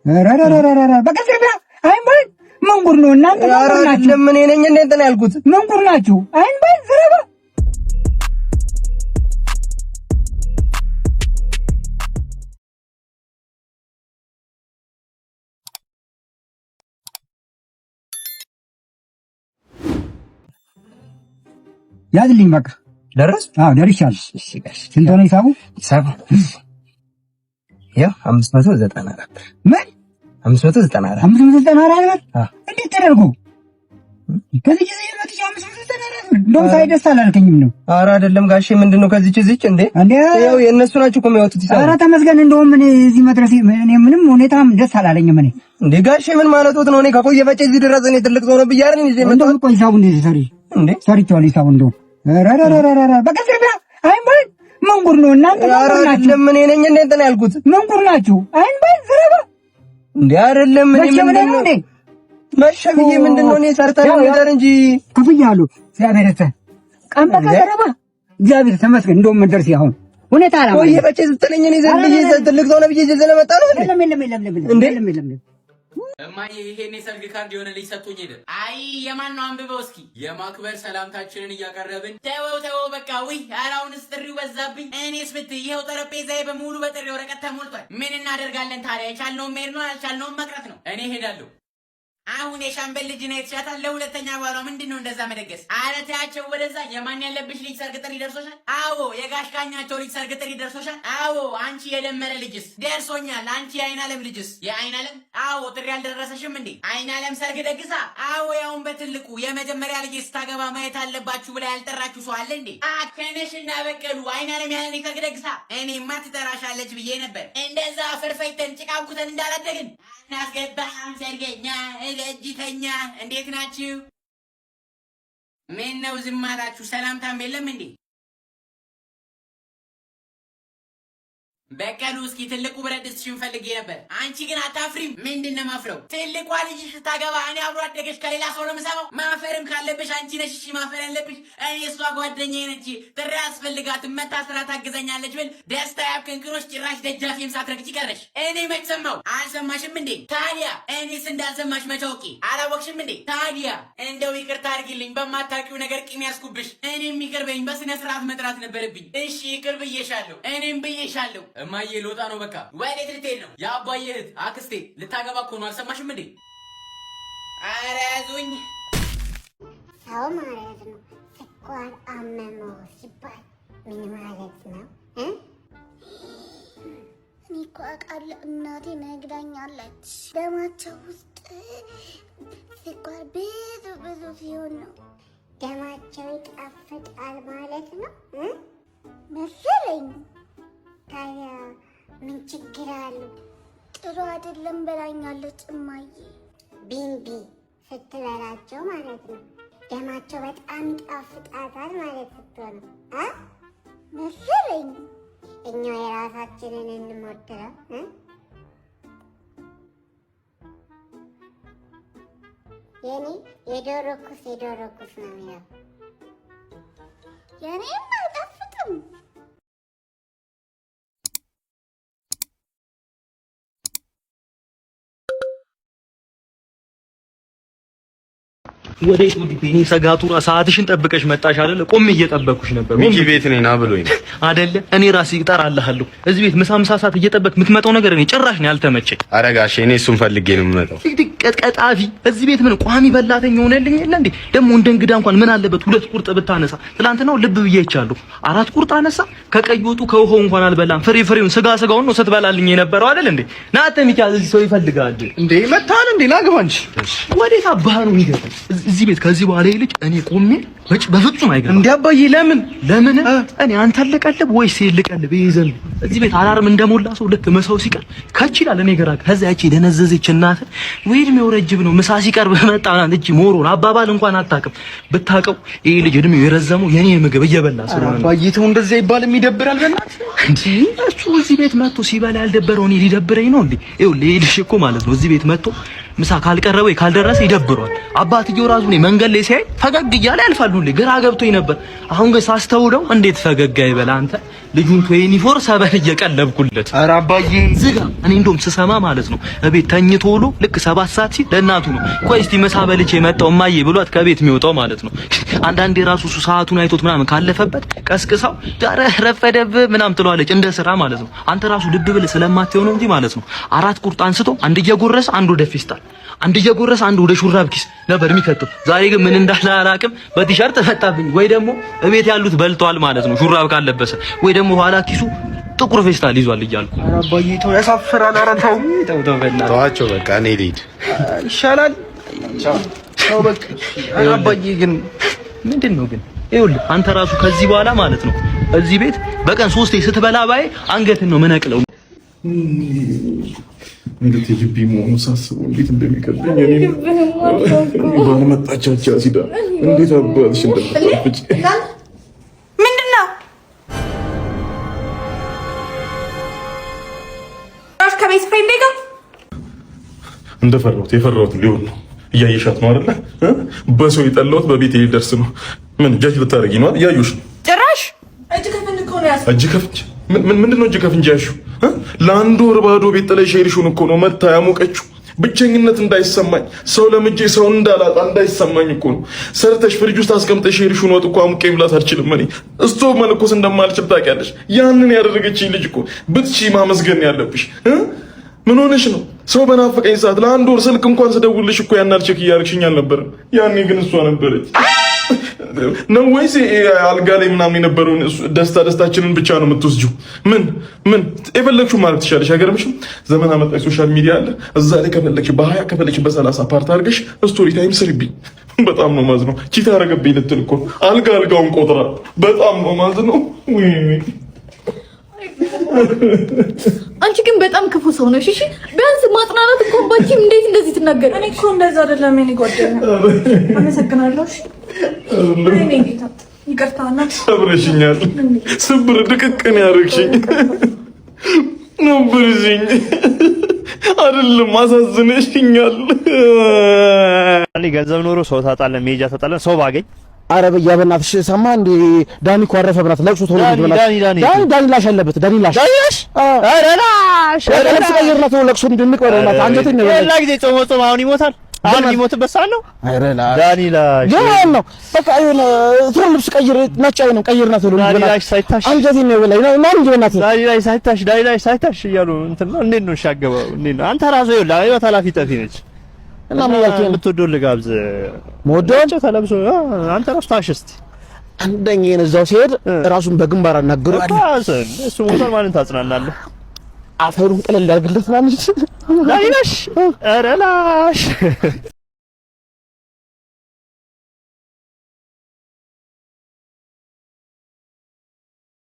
ረረረረረ በቀሰበ አይንበል መንጉር ነው እናንተ ናችሁ። ለምን እኔ ነኝ እንዴ እንትን ያልኩት መንጉር ናችሁ። አይንበል ዘረባ ያዝልኝ በቃ ደረስ? አዎ ደርሻለሁ። እሺ ጋሽ ስንት ሆነ ሂሳቡ? ያው 594 ምን 594 594 እንዴት ተደርጎ ከዚህ ጊዜ የመጥቻ 594 እንደውም ሳይደስ አላልከኝም ነው? ኧረ አይደለም ጋሼ ምንድነው ከዚች እዚች እንዴ ያው የእነሱ ናቸው እኮ የሚያወጡት ሂሳብ። ኧረ ተመስገን እንደውም እኔ እዚህ መድረሴ እኔ ምንም ሁኔታም ደስ አላለኝም። እኔ እንዴ ጋሼ ምን ማለቶት ነው? እኔ ከቆየ ፈጨ እዚህ ድረስ እኔ ትልቅ ሰው ነው ብያለሁ እንዴ መጣሁ እኮ ሂሳቡ እንደዚህ ሰሪ እንዴ ሰርቼዋለሁ ሂሳቡ እንደውም ረረረረረ በቀሰበ አይንበል መንጉር ነው እናንተ ናችሁ። ለምን እኔ ነኝ እንዴ እንትን ያልኩት መንጉር ናችሁ። አይንበል ዘረባ እንዴ አይደለም እኔ ምንድነው መሸብዬ ምንድነው እኔ ሰርተህ ነገር እንጂ ከፍያለሁ። እግዚአብሔር ይመስገን ቀን በቀን ዘረባ እግዚአብሔር ተመስገን። እንደውም መድረሴ አሁን ሁኔታ አላማ ወይ በጨ ስትለኝ እኔ ዘልዬ ትልቅ ሰው ነው ብዬ ዘለ መጣ ነው እንዴ እማዬ ይሄን የሰርግ ካርድ የሆነ ልጅ ሰጥቶኝ ሄደ። አይ የማን ነው አንብበው እስኪ። የማክበር ሰላምታችንን እያቀረብን ተወው በቃ። ውይ አራውንስ ጥሪው በዛብኝ። እኔስ ብትይ ይኸው ጠረጴዛዬ በሙሉ በጥሪ ወረቀት ተሞልቷል። ምን እናደርጋለን ታዲያ? የቻልነውን መሄድ ነው፣ ያልቻልነውን መቅረት ነው። እኔ ሄዳለሁ። አሁን የሻምበል ልጅ ነው የተሻታል። ለሁለተኛ ባሏ ምንድነው እንደዛ መደገስ? ኧረ ተያቸው ወደዛ። የማን ያለብሽ ልጅ ሰርግ ጥሪ ደርሶሻል? አዎ። የጋሽ ቃኛቸው ልጅ ሰርግ ጥሪ ደርሶሻል? አዎ። አንቺ የደመረ ልጅስ? ደርሶኛል። አንቺ የአይናለም ልጅስ? የአይናለም? አዎ። ጥሪ አልደረሰሽም እንዴ? አይናለም ሰርግ ደግሳ? አዎ። ያውን በትልቁ የመጀመሪያ ልጅ ስታገባ ማየት አለባችሁ ብላ ያልጠራችሁ ሰው አለ እንዴ? አከነሽ እና በቀሉ አይናለም ያለን ሰርግ ደግሳ? እኔማ ትጠራሻለች ብዬ ነበር። እንደዛ ፍርፈይተን ጭቃብኩተን እንዳላደግን እናስገባም ሰርገኛ ለእጅተኛ እንዴት ናችሁ? ምን ነው ዝም አላችሁ? ሰላምታም የለም እንዴ? በቀሉ እስኪ ትልቁ ብረት ድስትሽን ፈልጌ ነበር። አንቺ ግን አታፍሪም? ምንድን ነው ማፍረው? ትልቋ ልጅሽ ስታገባ እኔ አብሮ አደገሽ ከሌላ ሰው ነው የምሰማው? ማፈርም ካለብሽ አንቺ ነሽ እሺ ማፈር ያለብሽ። እኔ እሷ ጓደኛዬ ነች፣ ጥሪ አስፈልጋትም መታ ስራ ታግዘኛለች ብል ደስታ ያብከንክሮች ጭራሽ ደጃፌም ሳትረግጭ ቀረሽ። እኔ መች ሰማው? አልሰማሽም እንዴ? ታዲያ እኔስ እንዳልሰማሽ መች አውቄ? አላወቅሽም እንዴ? ታዲያ እንደው ይቅርታ አድርጊልኝ በማታውቂው ነገር ቂም ያስኩብሽ። እኔም ይቅር በይኝ፣ በስነ ስርዓት መጥራት ነበረብኝ። እሺ ይቅር ብዬሻለሁ፣ እኔም ብዬሻለሁ። እማዬ ልወጣ ነው በቃ። ወዴት ልትሄድ ነው? የአባዬ እህት አክስቴ ልታገባ እኮ ነው። አልሰማሽም እንዴ? ኧረ ያዙኝ። ሰው ማለት ነው ስኳር አመመው ሲባል ምን ማለት ነው? እኔ እኮ አውቃለሁ፣ እናቴ ነግራኛለች። ደማቸው ውስጥ ስኳር ብዙ ሲሆን ነው ደማቸው ይጣፍጣል ማለት ነው መሰለኝ። ታዲያ ምን ችግር አለው? ጥሩ አይደለም በላኛለች እማዬ። ቢንቢ ስትበላቸው ማለት ነው ደማቸው በጣም ይጣፍጣታል ማለት ስትሆን መሰለኝ። እኛ የራሳችንን እንሞክረው። የኔ የዶሮ ኩስ ነው የሚለው። የኔም አይጣፍጥም። ወዴት ወዴት? ሰጋቱራ ሰዓትሽን ጠብቀሽ መጣሽ አይደል? ቆሜ እየጠበኩሽ ነበር። ሚኪ ቤት ነኝ ና ብሎኝ ነው አይደለ? እኔ ራሴ እጠራልሃለሁ። እዚህ ቤት ምሳ ሰዓት እየጠበቅ የምትመጣው ነገር እኔ ጭራሽ ነው ያልተመቸኝ። ኧረ ጋሼ እኔ እሱን ፈልጌ ነው የምመጣው። ቀጣፊ እዚህ ቤት ምን ቋሚ በላተኛ ሆነልኝ የለ እንዴ? ደግሞ እንደ እንግዳ እንኳን ምን አለበት ሁለት ቁርጥ ብታነሳ። ትናንትናው ልብ ብዬቻለሁ፣ 4 ቁርጥ አነሳ። ከቀይ ወጡ ከውሃው እንኳን አልበላም። ፍሬውን ስጋውን ነው ስትበላልኝ የነበረው አይደል እንዴ? ና አንተ ሚኪ እዚህ ሰው ይፈልጋል እንዴ? መታል እንዴ? ና ግባ እንጂ። ወዴት አባህ ነው የሚገባው እዚህ ቤት? ከዚህ በኋላ ይሄ ልጅ እኔ ቆሜ በፍጹም አይገባም። እንዴ አባዬ ለምን እኔ አንተ ልቀልብ ወይስ ልቀልብ? ይዘን እዚህ ቤት አላርም እንደሞላ ሰው ልክ መሰው ሲቀር ከች ይላል። እኔ ገራ ከዛ ያቺ ደነዘዘች እናት ወይ እድሜው ረጅም ነው ምሳ ሲቀርብ መጣና እቺ ሞሮን አባባል እንኳን አታውቅም። ብታውቀው ይሄ ልጅ እድሜው የረዘመው የኔ ምግብ እየበላ ስለሆነ አባዬ ተው እንደዚህ ይባልም ይደብራል። በእናትህ እንዴ እሱ እዚህ ቤት መጥቶ ሲበላ ያልደበረው እኔ ሊደብረኝ ነው እንዴ? ይኸው ልጅ እኮ ማለት ነው እዚህ ቤት መጥቶ ምሳ ካልቀረበ ወይ ካልደረሰ ይደብሯል። አባትየው ራሱ ነው መንገድ ላይ ሲያይ ፈገግ እያለ ያልፋሉ። ግራ ገብቶኝ ነበር። አሁን ግን ሳስተውለው እንዴት ፈገግ አይበላ አንተ ልጁን 24 ሰበን እየቀለብኩለት። ኧረ አባዬ ዝጋ። እኔ እንደውም ስሰማ ማለት ነው እቤት ተኝቶ ውሎ ልክ 7 ሰዓት ሲል ለእናቱ ነው ቆይ እስቲ ምሳ በልቼ የመጣው እማዬ ብሏት ከቤት የሚወጣው ማለት ነው። አንዳንዴ ራሱ እሱ ሰዓቱን አይቶት ምናምን ካለፈበት ቀስቅሳው ዳረ ረፈደብህ ምናምን ትለዋለች እንደ ስራ ማለት ነው። አንተ ራሱ ልብ ብል ስለማትሆን ነው እንጂ ማለት ነው 4 ቁርጥ አንስቶ አንድ እየጎረሰ አንድ ወደ ፌስታል አንድ እየጎረሰ አንድ ወደ ሹራብ ኪስ ነበር የሚከተው። ዛሬ ግን ምን እንዳለ አላውቅም። በቲሸርት ፈጣብኝ ወይ ደግሞ እቤት ያሉት በልተዋል ማለት ነው ሹራብ ካለበሰ ወይ ደግሞ ኋላ ኪሱ ጥቁር ፌስታል ይዟል እያልኩ። ኧረ አባዬ ተው ያሳፍራል። ኧረ ተው በእናትህ ተዋቸው በቃ እኔ ልሂድ ይሻላል። ተው በቃ። ኧረ አባዬ ግን ምንድን ነው ግን ይኸውልህ አንተ ራሱ ከዚህ በኋላ ማለት ነው እዚህ ቤት በቀን 3 ስትበላ ባይ አንገትን ነው መነቅለው። እንዴት ልቢ መሆኑ ሳስበው እንዴት እንደሚከብደኝ እኔ ባለመጣቻቻ ሲዳ እንዴት አባትሽ እንደምትጣፍጭ ምንድነው? ራሽ ከቤት ፍሬንዴ ጋር እንደፈራሁት የፈራሁት ሊሆን ነው። እያየሻት ነው አይደለ? በሰው የጠላሁት በቤት ሊደርስ ነው። ምን ጃጅ ልታረጊ ነው? እያዩሽ ነው ጭራሽ እጅ ከፍንጅ እኮ ነው ያዝኩት። እጅ ከፍንጅ ምንድነው? እጅ ከፍንጅ ያልሽው ለአንድ ወር ባዶ ቤት ጥለሽ ሄድሽውን እኮ ነው መታ ያሞቀችው። ብቸኝነት እንዳይሰማኝ ሰው ለምጄ ሰው እንዳላጣ እንዳይሰማኝ እኮ ነው። ሰርተሽ ፍሪጅ ውስጥ አስቀምጠሽ ሄድሽውን ወጥ እኮ አሙቄ ብላት አልችልም። እኔ እስቶቭ መለኮስ እንደማልችል ታውቂያለሽ። ያንን ያደረገችኝ ልጅ እኮ ብትሺ ማመስገን ያለብሽ። ምን ሆነሽ ነው? ሰው በናፈቀኝ ሰዓት ለአንድ ወር ስልክ እንኳን ስደውልሽ እኮ ያን አልቸክ እያደረግሽኝ አልነበረም? ያኔ ግን እሷ ነበረች ነው ወይስ አልጋ ላይ ምናምን የነበረውን ደስታችንን ብቻ ነው የምትወስጂው? ምን የፈለግሽው ማለት ትችላለሽ። አይገርምሽም? ዘመን አመጣሽ ሶሻል ሚዲያ አለ። እዛ ላይ ከፈለግሽ በ20 ከፈለግሽ በ30 ፓርት አድርገሽ ስቶሪ ታይም ስሪብኝ። በጣም ነው ማዝነው። ቺታ አደረገብኝ ልትል እኮ አልጋውን ቆጥራ። በጣም ነው ማዝነው። አንቺ ግን በጣም ክፉ ሰው ነሽ። እሺ ቢያንስ ማጥናናት እንኳን ባንቺም እንዴት እንደዚህ ትናገር? እኔ እኮ እንደዛ አይደለም። እኔ ጓደኛ አመሰግናለሁ። እሺ እኔ ጌታ ይቅርታና ሰብረሽኛል። ስብር ድቅቅን ያረግሽኝ ነበርሽኝ አይደለም አሳዝነሽኛል። እኔ ገንዘብ ኖሮ ሰው ታጣለን፣ ሜጃ ታጣለን። ሰው ባገኝ አረ በያ በእናትሽ ሰማ እንዴ ዳኒ እኮ አረፈ በእናትህ ለቅሶ ቶሎ ዳኒ ላሽ አለበት። ዳኒ ላሽ አረ ላሽ ለቅሶ ቀይርላት ነው ለቅሶ እንድንቅ በእናትህ አንጀቴን ነው ሌላ ጊዜ ጾም አሁን ይሞታል። አሁን የሚሞትበት ሰዓት ነው። አረ ላሽ ዳኒ ላሽ ነው በቃ ይሁን ቶሎ ልብስ ቀይር ነጭ ነው ቀይርና ቶሎ ዳኒ ላሽ ሳይታሽ አንጀቴን ነው በላይ ነው እንዴ በእናትህ ዳኒ ላሽ ሳይታሽ እያሉ እንትን ነው። እንዴት ነው ሻገበው? እንዴት ነው አንተ ራስህ ይኸውልህ ህይወት ኃላፊ ጠፊ ነች። እና ማለት የምትወደው ልጋብዝ ሞዶን ተለብሶ አንተ ራስህ ታሽስቲ አንደኛ እዛው ሲሄድ ራሱን በግንባር አናግሩ አለ እሱ ሞቷል ማለት ታጽናናለህ። አፈሩን ቀለል ያርግለት ማለት ዳኒ ላሽ ኧረ ላሽ